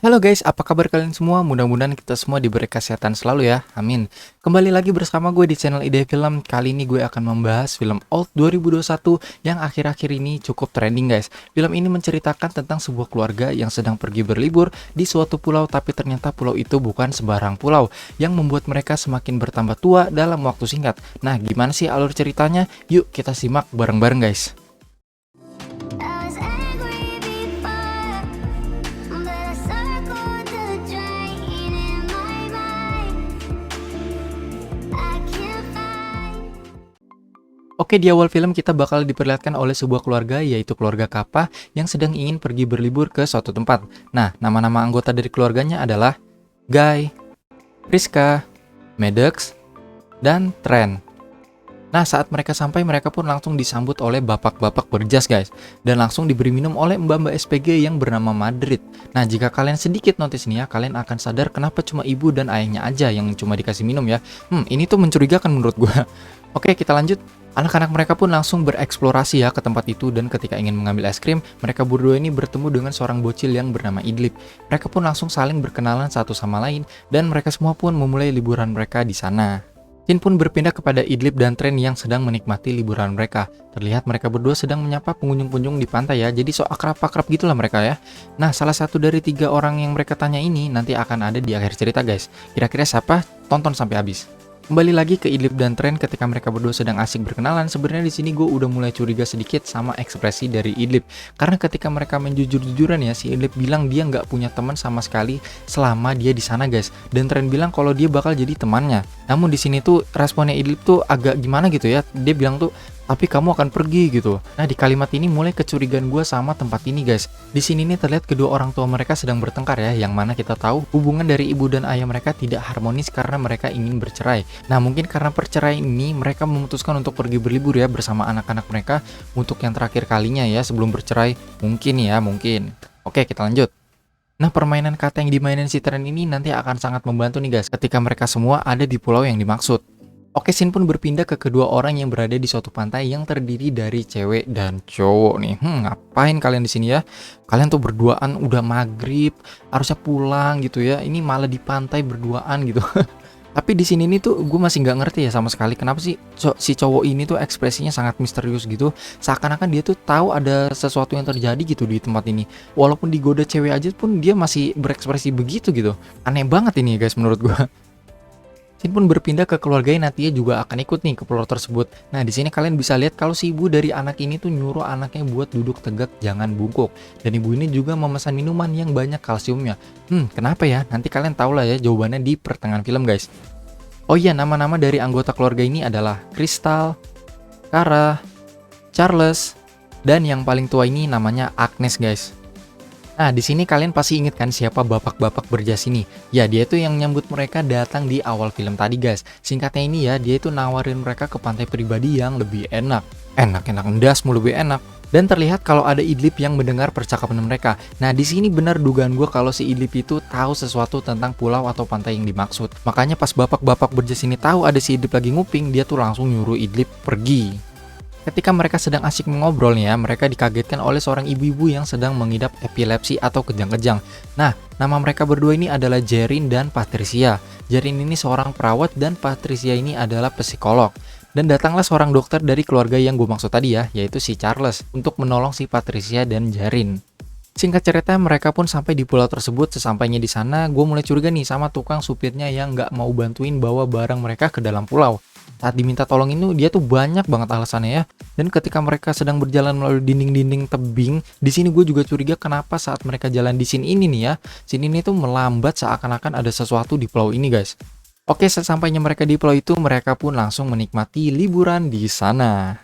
Halo guys, apa kabar kalian semua? Mudah-mudahan kita semua diberi kesehatan selalu ya, amin. Kembali lagi bersama gue di channel Ide Film. Kali ini gue akan membahas film Old 2021 yang akhir-akhir ini cukup trending guys. Film ini menceritakan tentang sebuah keluarga yang sedang pergi berlibur di suatu pulau, tapi ternyata pulau itu bukan sembarang pulau, yang membuat mereka semakin bertambah tua dalam waktu singkat. Nah, gimana sih alur ceritanya? Yuk kita simak bareng-bareng guys. I was angry before, but I circled the drain in my mind. I can't find. Oke, di awal film kita bakal diperlihatkan oleh sebuah keluarga, yaitu keluarga Kappa yang sedang ingin pergi berlibur ke suatu tempat. Nah, nama-nama anggota dari keluarganya adalah Guy, Priska, Maddox, dan Trent. Nah, saat mereka sampai, mereka pun langsung disambut oleh bapak-bapak berjas guys, dan langsung diberi minum oleh mbak-mbak SPG yang bernama Madrid. Nah, jika kalian sedikit notice nih ya, kalian akan sadar kenapa cuma ibu dan ayahnya aja yang cuma dikasih minum ya. Ini tuh mencurigakan menurut gua. Oke, kita lanjut. Anak-anak mereka pun langsung bereksplorasi ya ke tempat itu, dan ketika ingin mengambil es krim, mereka berdua ini bertemu dengan seorang bocil yang bernama Idlib. Mereka pun langsung saling berkenalan satu sama lain, dan mereka semua pun memulai liburan mereka di sana. Scene pun berpindah kepada Idlib dan Trent yang sedang menikmati liburan mereka. Terlihat mereka berdua sedang menyapa pengunjung-pengunjung di pantai ya, jadi so akrab-akrab gitulah mereka ya. Nah, salah satu dari 3 orang yang mereka tanya ini nanti akan ada di akhir cerita guys. Kira-kira siapa? Tonton sampai habis. Kembali lagi ke Idlib dan Trent ketika mereka berdua sedang asik berkenalan. Sebenarnya di sini gue udah mulai curiga sedikit sama ekspresi dari Idlib, karena ketika mereka main jujur-jujuran ya, si Idlib bilang dia nggak punya teman sama sekali selama dia di sana guys, dan Trent bilang kalau dia bakal jadi temannya. Namun di sini tuh responnya Idlib tuh agak gimana gitu ya, dia bilang tuh tapi kamu akan pergi gitu. Nah, di kalimat ini mulai kecurigaan gue sama tempat ini guys. Di sini nih terlihat kedua orang tua mereka sedang bertengkar ya, yang mana kita tahu hubungan dari ibu dan ayah mereka tidak harmonis karena mereka ingin bercerai. Nah, mungkin karena perceraian ini mereka memutuskan untuk pergi berlibur ya bersama anak-anak mereka untuk yang terakhir kalinya ya sebelum bercerai. Mungkin ya, mungkin. Oke, kita lanjut. Nah, permainan kata yang dimainin si Trent ini nanti akan sangat membantu nih guys ketika mereka semua ada di pulau yang dimaksud. Oke, scene pun berpindah ke kedua orang yang berada di suatu pantai yang terdiri dari cewek dan cowok nih. Ngapain kalian di sini ya? Kalian tuh berduaan udah maghrib, harusnya pulang gitu ya. Ini malah di pantai berduaan gitu. Tapi di sini nih tuh gue masih nggak ngerti ya sama sekali kenapa sih si cowok ini tuh ekspresinya sangat misterius gitu. Seakan-akan dia tuh tahu ada sesuatu yang terjadi gitu di tempat ini. Walaupun digoda cewek aja pun dia masih berekspresi begitu gitu. Aneh banget ini guys menurut gue. Scene pun berpindah ke keluarga yang nantinya juga akan ikut nih ke pulau tersebut. Nah, di sini kalian bisa lihat kalau si ibu dari anak ini tuh nyuruh anaknya buat duduk tegak, jangan bungkuk. Dan ibu ini juga memesan minuman yang banyak kalsiumnya. Kenapa ya? Nanti kalian tahu lah ya jawabannya di pertengahan film, guys. Oh iya, nama-nama dari anggota keluarga ini adalah Crystal, Kara, Charles, dan yang paling tua ini namanya Agnes, guys. Nah, di sini kalian pasti inget kan siapa bapak-bapak berjas ini? Ya, dia tuh yang nyambut mereka datang di awal film tadi, guys. Singkatnya ini ya, dia itu nawarin mereka ke pantai pribadi yang lebih enak. Enak-enak ndas mau lebih enak. Dan terlihat kalau ada Idlib yang mendengar percakapan mereka. Nah, di sini benar dugaan gue kalau si Idlib itu tahu sesuatu tentang pulau atau pantai yang dimaksud. Makanya pas bapak-bapak berjas ini tahu ada si Idlib lagi nguping, dia tuh langsung nyuruh Idlib pergi. Ketika mereka sedang asik mengobrol nih ya, mereka dikagetkan oleh seorang ibu-ibu yang sedang mengidap epilepsi atau kejang-kejang. Nah, nama mereka berdua ini adalah Jerin dan Patricia. Jerin ini seorang perawat dan Patricia ini adalah psikolog. Dan datanglah seorang dokter dari keluarga yang gue maksud tadi ya, yaitu si Charles, untuk menolong si Patricia dan Jerin. Singkat cerita, mereka pun sampai di pulau tersebut. Sesampainya di sana, gue mulai curiga nih sama tukang supirnya yang nggak mau bantuin bawa barang mereka ke dalam pulau. Saat diminta tolong ini dia tuh banyak banget alasannya ya. Dan ketika mereka sedang berjalan melalui dinding-dinding tebing, di sini gue juga curiga kenapa saat mereka jalan di scene ini nih ya, scene ini tuh melambat seakan-akan ada sesuatu di pulau ini guys. Oke, sesampainya mereka di pulau itu, mereka pun langsung menikmati liburan di sana.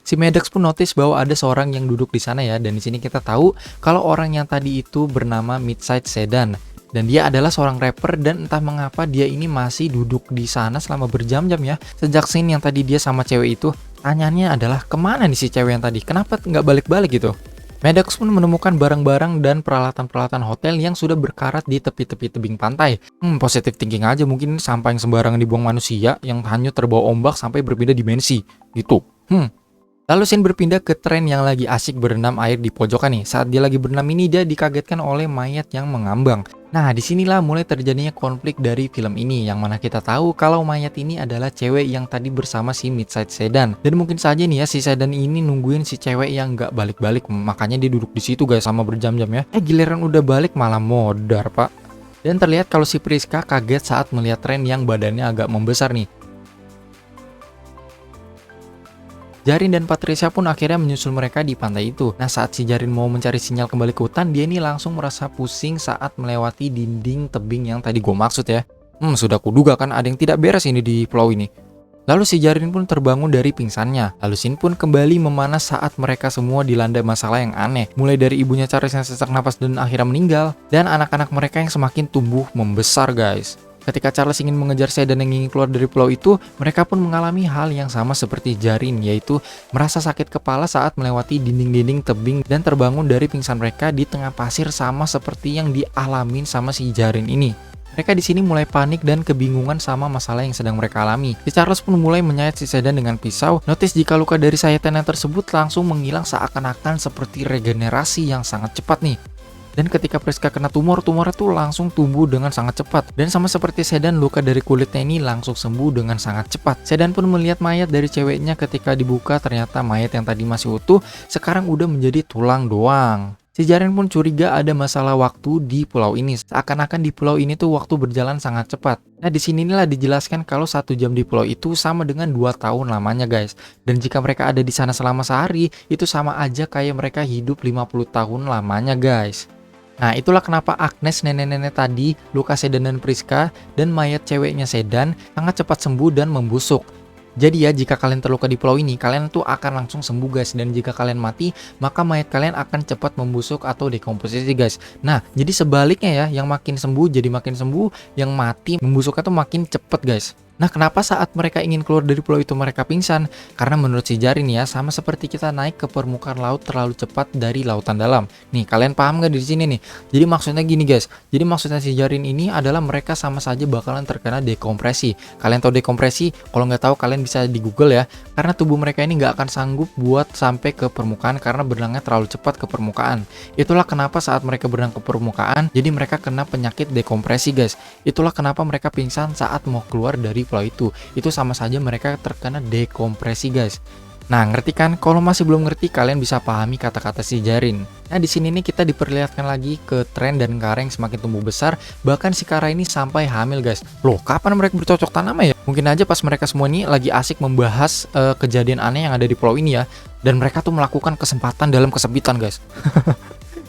Si Maddox pun notice bahwa ada seorang yang duduk di sana ya, dan di sini kita tahu kalau orang yang tadi itu bernama Midnight Sedan. Dan dia adalah seorang rapper, dan entah mengapa dia ini masih duduk di sana selama berjam-jam ya. Sejak scene yang tadi dia sama cewek itu, tanyanya adalah kemana nih si cewek yang tadi? Kenapa nggak balik-balik gitu? Maddox pun menemukan barang-barang dan peralatan-peralatan hotel yang sudah berkarat di tepi-tepi tebing pantai. Positive thinking aja, mungkin sampah yang sembarangan dibuang manusia yang hanyut terbawa ombak sampai berpindah dimensi. Gitu. Lalu Shin berpindah ke tren yang lagi asik berenam air di pojokan nih. Saat dia lagi berenam ini dia dikagetkan oleh mayat yang mengambang. Nah, disinilah mulai terjadinya konflik dari film ini, yang mana kita tahu kalau mayat ini adalah cewek yang tadi bersama si Midnight Sedan. Dan mungkin saja nih ya si Sedan ini nungguin si cewek yang nggak balik-balik, makanya dia duduk di situ guys sama berjam-jam ya. Giliran udah balik malah modar pak. Dan terlihat kalau si Priska kaget saat melihat tren yang badannya agak membesar nih. Jarin dan Patricia pun akhirnya menyusul mereka di pantai itu. Nah, saat si Jarin mau mencari sinyal kembali ke hutan, dia ini langsung merasa pusing saat melewati dinding tebing yang tadi gue maksud ya. Sudah kuduga kan ada yang tidak beres ini di pulau ini. Lalu si Jarin pun terbangun dari pingsannya. Lalu Shin pun kembali memanas saat mereka semua dilanda masalah yang aneh. Mulai dari ibunya Charles yang sesak napas dan akhirnya meninggal, dan anak-anak mereka yang semakin tumbuh membesar guys. Ketika Charles ingin mengejar Sedan yang ingin keluar dari pulau itu, mereka pun mengalami hal yang sama seperti Jarin, yaitu merasa sakit kepala saat melewati dinding-dinding tebing dan terbangun dari pingsan mereka di tengah pasir sama seperti yang dialamin sama si Jarin ini. Mereka di sini mulai panik dan kebingungan sama masalah yang sedang mereka alami. Si Charles pun mulai menyayat si Sedan dengan pisau. Notice jika luka dari sayatannya tersebut langsung menghilang seakan-akan seperti regenerasi yang sangat cepat nih. Dan ketika Priska kena tumor tuh langsung tumbuh dengan sangat cepat. Dan sama seperti Sedan, luka dari kulitnya ini langsung sembuh dengan sangat cepat. Sedan pun melihat mayat dari ceweknya, ketika dibuka ternyata mayat yang tadi masih utuh sekarang udah menjadi tulang doang. Si Jarin pun curiga ada masalah waktu di pulau ini. Seakan-akan di pulau ini tuh waktu berjalan sangat cepat. Nah, di sinilah dijelaskan kalau 1 jam di pulau itu sama dengan 2 tahun lamanya guys. Dan jika mereka ada di sana selama sehari, itu sama aja kayak mereka hidup 50 tahun lamanya guys. Nah, itulah kenapa Agnes nenek-nenek tadi, luka Sedan dan Priska, dan mayat ceweknya Sedan sangat cepat sembuh dan membusuk. Jadi ya, jika kalian terluka di pulau ini, kalian tuh akan langsung sembuh guys. Dan jika kalian mati, maka mayat kalian akan cepat membusuk atau dekomposisi guys. Nah, jadi sebaliknya ya, yang makin sembuh jadi makin sembuh, yang mati membusuknya tuh makin cepet guys. Nah, kenapa saat mereka ingin keluar dari pulau itu mereka pingsan? Karena menurut si Jarin ya, sama seperti kita naik ke permukaan laut terlalu cepat dari lautan dalam. Nih, kalian paham nggak di sini nih? Jadi maksudnya gini guys. Jadi maksudnya si Jarin ini adalah mereka sama saja bakalan terkena dekompresi. Kalian tahu dekompresi? Kalau nggak tahu kalian bisa di Google ya. Karena tubuh mereka ini nggak akan sanggup buat sampai ke permukaan karena berenangnya terlalu cepat ke permukaan. Itulah kenapa saat mereka berenang ke permukaan, jadi mereka kena penyakit dekompresi guys. Itulah kenapa mereka pingsan saat mau keluar dari pulau itu sama saja mereka terkena dekompresi guys. Nah, ngerti kan? Kalau masih belum ngerti, kalian bisa pahami kata-kata si Jarin. Nah, di sini nih kita diperlihatkan lagi ke Tren dan Kara yang semakin tumbuh besar, bahkan si Kara ini sampai hamil guys. Loh, kapan mereka bercocok tanam ya? Mungkin aja pas mereka semua ini lagi asik membahas kejadian aneh yang ada di pulau ini ya, dan mereka tuh melakukan kesempatan dalam kesempitan guys.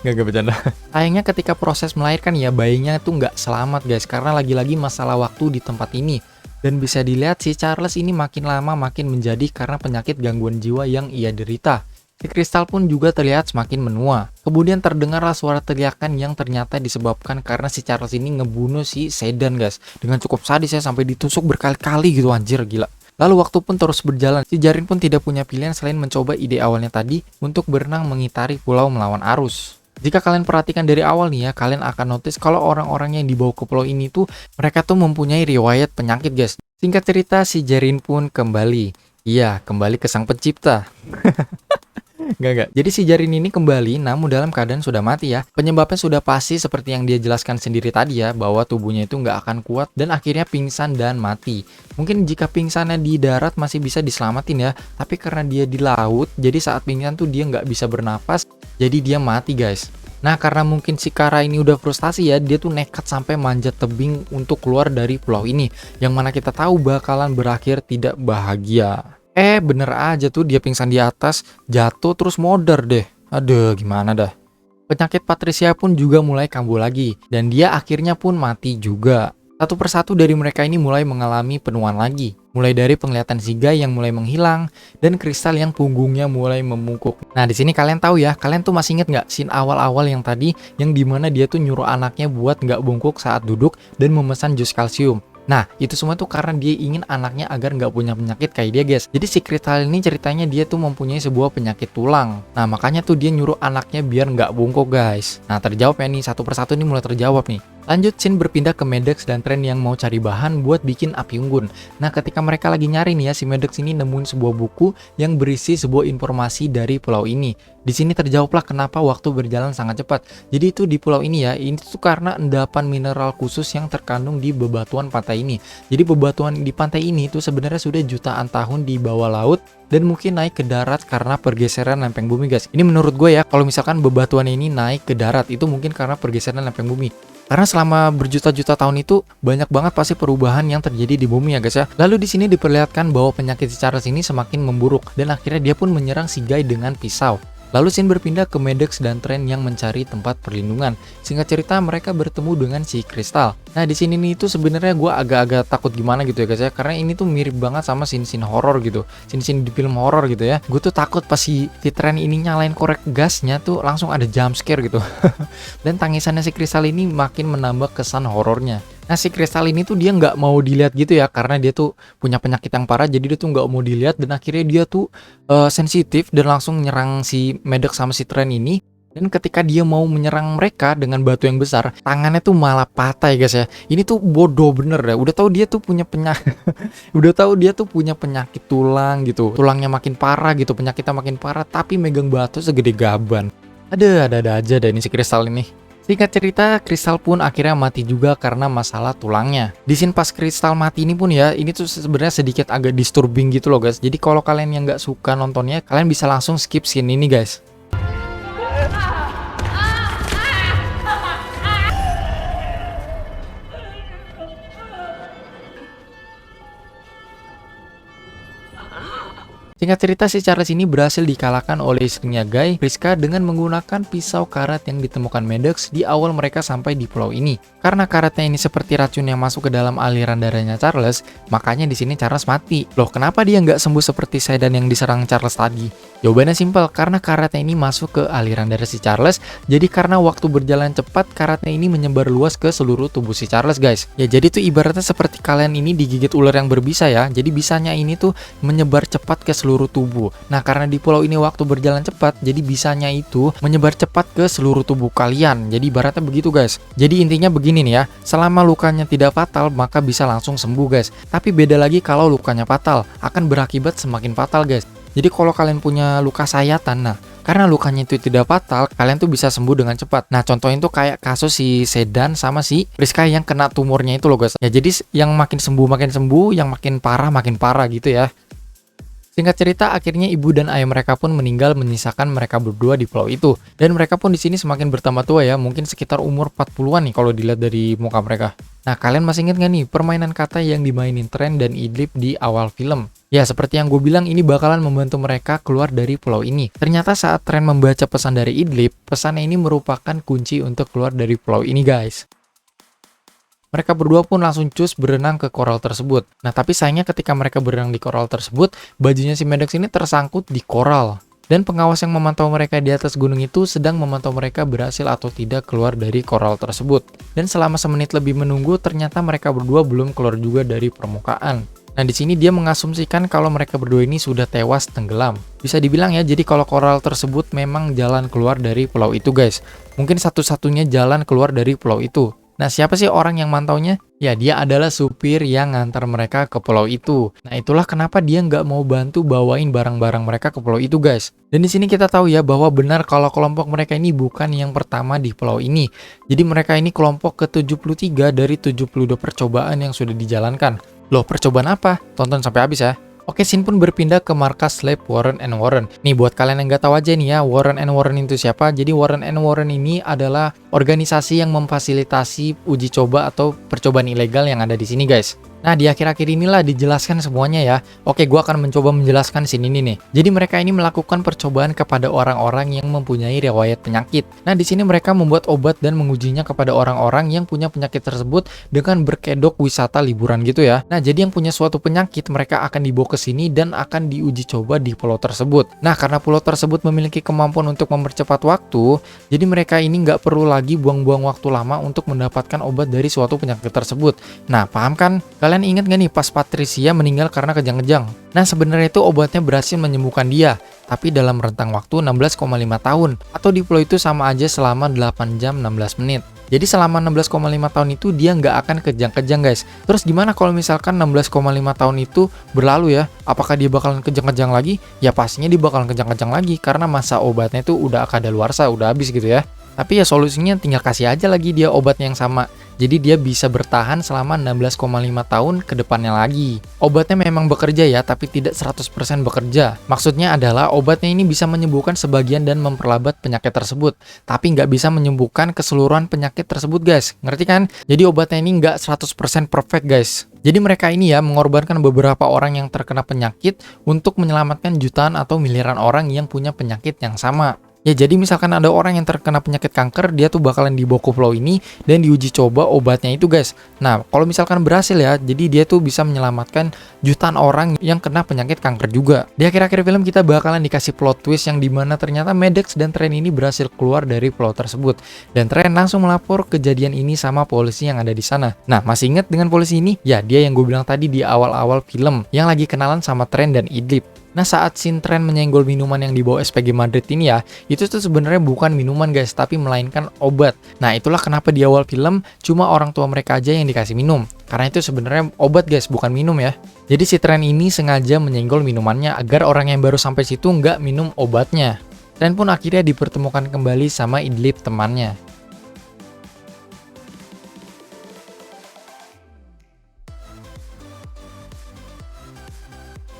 Gak bercanda. Sayangnya ketika proses melahirkan ya, bayinya tuh nggak selamat guys, karena lagi-lagi masalah waktu di tempat ini. Dan bisa dilihat si Charles ini makin lama makin menjadi karena penyakit gangguan jiwa yang ia derita. Si Kristal pun juga terlihat semakin menua. Kemudian terdengarlah suara teriakan yang ternyata disebabkan karena si Charles ini ngebunuh si Sedan guys. Dengan cukup sadis ya, sampai ditusuk berkali-kali gitu, anjir gila. Lalu waktu pun terus berjalan. Si Jarin pun tidak punya pilihan selain mencoba ide awalnya tadi untuk berenang mengitari pulau melawan arus. Jika kalian perhatikan dari awal nih ya, kalian akan notice kalau orang-orang yang dibawa ke pulau ini tuh mereka tuh mempunyai riwayat penyakit guys. Singkat cerita, si Jarin pun kembali. Iya, kembali ke sang pencipta. Enggak. Jadi si Jarin ini kembali namun dalam keadaan sudah mati ya. Penyebabnya sudah pasti seperti yang dia jelaskan sendiri tadi ya, bahwa tubuhnya itu nggak akan kuat dan akhirnya pingsan dan mati. Mungkin jika pingsannya di darat masih bisa diselamatin ya, tapi karena dia di laut, jadi saat pingsan tuh dia nggak bisa bernapas, jadi dia mati guys. Nah, karena mungkin si Kara ini udah frustasi ya, dia tuh nekat sampai manjat tebing untuk keluar dari pulau ini, yang mana kita tahu bakalan berakhir tidak bahagia. Bener aja tuh dia pingsan di atas, jatuh terus modar deh. Aduh, gimana dah. Penyakit Patricia pun juga mulai kambuh lagi, dan dia akhirnya pun mati juga. Satu persatu dari mereka ini mulai mengalami penuaan lagi. Mulai dari penglihatan si Guy yang mulai menghilang, dan Kristal yang punggungnya mulai memungkuk. Nah, di sini kalian tahu ya, kalian tuh masih inget nggak scene awal-awal yang tadi, yang dimana dia tuh nyuruh anaknya buat nggak bungkuk saat duduk dan memesan jus kalsium. Nah, itu semua tuh karena dia ingin anaknya agar nggak punya penyakit kayak dia, guys. Jadi si Kristal ini ceritanya dia tuh mempunyai sebuah penyakit tulang. Nah, makanya tuh dia nyuruh anaknya biar nggak bungkuk, guys. Nah, terjawab ya nih, satu persatu nih mulai terjawab nih. Lanjut, scene berpindah ke Maddox dan Tren yang mau cari bahan buat bikin api unggun. Nah, ketika mereka lagi nyari nih ya, si Maddox ini nemuin sebuah buku yang berisi sebuah informasi dari pulau ini. Di sini terjawablah kenapa waktu berjalan sangat cepat. Jadi itu di pulau ini ya, ini tuh karena endapan mineral khusus yang terkandung di bebatuan pantai ini. Jadi bebatuan di pantai ini tuh sebenarnya sudah jutaan tahun di bawah laut dan mungkin naik ke darat karena pergeseran lempeng bumi, guys. Ini menurut gue ya, kalau misalkan bebatuan ini naik ke darat itu mungkin karena pergeseran lempeng bumi. Karena selama berjuta-juta tahun itu banyak banget pasti perubahan yang terjadi di bumi ya guys ya. Lalu di sini diperlihatkan bahwa penyakit si Charles ini semakin memburuk dan akhirnya dia pun menyerang si Guy dengan pisau. Lalu scene berpindah ke Maddox dan Tren yang mencari tempat perlindungan. Singkat cerita mereka bertemu dengan si Kristal. Nah di sini nih itu sebenarnya gue agak-agak takut gimana gitu ya guys ya, karena ini tuh mirip banget sama scene-scene horor gitu, scene-scene di film horor gitu ya. Gue tuh takut pas si Tren ini nyalain korek gasnya tuh langsung ada jump scare gitu. Dan tangisannya si Kristal ini makin menambah kesan horornya. Nah si Kristal ini tuh dia nggak mau dilihat gitu ya, karena dia tuh punya penyakit yang parah, jadi dia tuh nggak mau dilihat dan akhirnya dia tuh sensitif dan langsung nyerang si Maddox sama si Tren ini. Dan ketika dia mau menyerang mereka dengan batu yang besar, tangannya tuh malah patah ya guys ya. Ini tuh bodoh bener ya. Udah tahu dia tuh punya penyakit, tulang gitu. Tulangnya makin parah gitu, penyakitnya makin parah, tapi megang batu segede gaban. Ada aja deh ini si Kristal ini. Singkat cerita, Kristal pun akhirnya mati juga karena masalah tulangnya. Di scene pas Kristal mati ini pun ya, ini tuh sebenarnya sedikit agak disturbing gitu loh guys. Jadi kalau kalian yang nggak suka nontonnya, kalian bisa langsung skip scene ini guys. Singkat cerita, si Charles ini berhasil dikalahkan oleh istrinya Guy, Priska, dengan menggunakan pisau karat yang ditemukan Maddox di awal mereka sampai di pulau ini. Karena karatnya ini seperti racun yang masuk ke dalam aliran darahnya Charles, makanya di sini Charles mati. Loh, kenapa dia nggak sembuh seperti Sedan yang diserang Charles tadi? Jawabannya simpel, karena karatnya ini masuk ke aliran darah si Charles, jadi karena waktu berjalan cepat, karatnya ini menyebar luas ke seluruh tubuh si Charles guys. Ya jadi tuh ibaratnya seperti kalian ini digigit ular yang berbisa ya, jadi bisanya ini tuh menyebar cepat ke seluruh tubuh. Nah karena di pulau ini waktu berjalan cepat, jadi bisanya itu menyebar cepat ke seluruh tubuh kalian. Jadi ibaratnya begitu guys. Jadi intinya begini nih ya, selama lukanya tidak fatal maka bisa langsung sembuh guys. Tapi beda lagi kalau lukanya fatal, akan berakibat semakin fatal guys. Jadi kalau kalian punya luka sayatan, nah karena lukanya itu tidak fatal, kalian tuh bisa sembuh dengan cepat. Nah contohnya itu kayak kasus si Sedan sama si Priska yang kena tumornya itu loh guys. Ya jadi yang makin sembuh, yang makin parah gitu ya. Singkat cerita, akhirnya ibu dan ayah mereka pun meninggal menyisakan mereka berdua di pulau itu. Dan mereka pun di sini semakin bertambah tua ya, mungkin sekitar umur 40-an nih kalau dilihat dari muka mereka. Nah, kalian masih ingat nggak nih permainan kata yang dimainin Tren dan Idlib di awal film? Ya, seperti yang gue bilang, ini bakalan membantu mereka keluar dari pulau ini. Ternyata saat Tren membaca pesan dari Idlib, pesannya ini merupakan kunci untuk keluar dari pulau ini guys. Mereka berdua pun langsung cus berenang ke koral tersebut. Nah tapi sayangnya ketika mereka berenang di koral tersebut, bajunya si Maddox ini tersangkut di koral. Dan pengawas yang memantau mereka di atas gunung itu sedang memantau mereka berhasil atau tidak keluar dari koral tersebut. Dan selama semenit lebih menunggu, ternyata mereka berdua belum keluar juga dari permukaan. Nah di sini dia mengasumsikan kalau mereka berdua ini sudah tewas tenggelam. Bisa dibilang ya, jadi kalau koral tersebut memang jalan keluar dari pulau itu guys. Mungkin satu-satunya jalan keluar dari pulau itu. Nah siapa sih orang yang mantaunya? Ya dia adalah supir yang ngantar mereka ke pulau itu. Nah itulah kenapa dia nggak mau bantu bawain barang-barang mereka ke pulau itu guys. Dan di sini kita tahu ya bahwa benar kalau kelompok mereka ini bukan yang pertama di pulau ini. Jadi mereka ini kelompok ke-73 dari 72 percobaan yang sudah dijalankan. Loh percobaan apa? Tonton sampai habis ya. Oke, scene pun berpindah ke markas lab Warren and Warren. Nih buat kalian yang nggak tahu aja nih ya, Warren and Warren itu siapa? Jadi Warren and Warren ini adalah organisasi yang memfasilitasi uji coba atau percobaan ilegal yang ada di sini guys. Nah, di akhir-akhir inilah dijelaskan semuanya ya. Oke, gua akan mencoba menjelaskan sini nih. Jadi mereka ini melakukan percobaan kepada orang-orang yang mempunyai riwayat penyakit. Nah, di sini mereka membuat obat dan mengujinya kepada orang-orang yang punya penyakit tersebut dengan berkedok wisata liburan gitu ya. Nah, jadi yang punya suatu penyakit mereka akan dibawa ke sini dan akan diuji coba di pulau tersebut. Nah, karena pulau tersebut memiliki kemampuan untuk mempercepat waktu, jadi mereka ini nggak perlu lagi buang-buang waktu lama untuk mendapatkan obat dari suatu penyakit tersebut. Nah, paham kan? Kalian ingat gak nih pas Patricia meninggal karena kejang-kejang? Nah, sebenarnya itu obatnya berhasil menyembuhkan dia, tapi dalam rentang waktu 16,5 tahun, atau di pulau itu sama aja selama 8 jam 16 menit. Jadi selama 16,5 tahun itu dia nggak akan kejang-kejang guys. Terus gimana kalau misalkan 16,5 tahun itu berlalu ya? Apakah dia bakalan kejang-kejang lagi? Ya pastinya dia bakalan kejang-kejang lagi, karena masa obatnya itu udah kadaluarsa, udah habis gitu ya. Tapi ya solusinya tinggal kasih aja lagi dia obatnya yang sama. Jadi dia bisa bertahan selama 16,5 tahun ke depannya lagi. Obatnya memang bekerja ya, tapi tidak 100% bekerja. Maksudnya adalah obatnya ini bisa menyembuhkan sebagian dan memperlambat penyakit tersebut. Tapi nggak bisa menyembuhkan keseluruhan penyakit tersebut guys. Ngerti kan? Jadi obatnya ini nggak 100% perfect guys. Jadi mereka ini ya mengorbankan beberapa orang yang terkena penyakit untuk menyelamatkan jutaan atau miliaran orang yang punya penyakit yang sama. Ya jadi misalkan ada orang yang terkena penyakit kanker, dia tuh bakalan dibawa ke pulau ini dan diuji coba obatnya itu guys. Nah kalau misalkan berhasil ya, jadi dia tuh bisa menyelamatkan jutaan orang yang kena penyakit kanker juga. Di akhir-akhir film kita bakalan dikasih plot twist yang dimana ternyata Maddox dan Tren ini berhasil keluar dari pulau tersebut. Dan Tren langsung melapor kejadian ini sama polisi yang ada di sana. Nah masih inget dengan polisi ini? Ya dia yang gue bilang tadi di awal-awal film, yang lagi kenalan sama Tren dan Idlib. Nah saat scene Tren menyenggol minuman yang dibawa SPG Madrid ini ya, itu tuh sebenarnya bukan minuman guys, tapi melainkan obat. Nah itulah kenapa di awal film cuma orang tua mereka aja yang dikasih minum, karena itu sebenarnya obat guys, bukan minum ya. Jadi si Tren ini sengaja menyenggol minumannya agar orang yang baru sampai situ nggak minum obatnya. Tren pun akhirnya dipertemukan kembali sama Idlib temannya.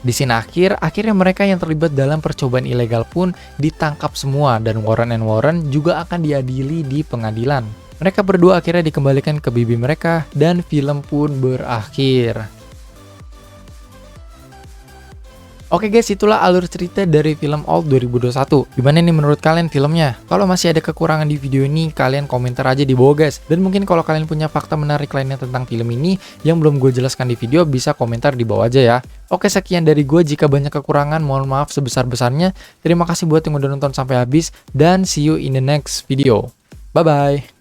Di scene akhirnya mereka yang terlibat dalam percobaan ilegal pun ditangkap semua dan Warren and Warren juga akan diadili di pengadilan. Mereka berdua akhirnya dikembalikan ke bibi mereka dan film pun berakhir. Oke guys, itulah alur cerita dari film Old 2021. Gimana nih menurut kalian filmnya? Kalau masih ada kekurangan di video ini, kalian komentar aja di bawah guys. Dan mungkin kalau kalian punya fakta menarik lainnya tentang film ini yang belum gue jelaskan di video, bisa komentar di bawah aja ya. Oke, sekian dari gue. Jika banyak kekurangan, mohon maaf sebesar-besarnya. Terima kasih buat yang udah nonton sampai habis, dan see you in the next video. Bye-bye.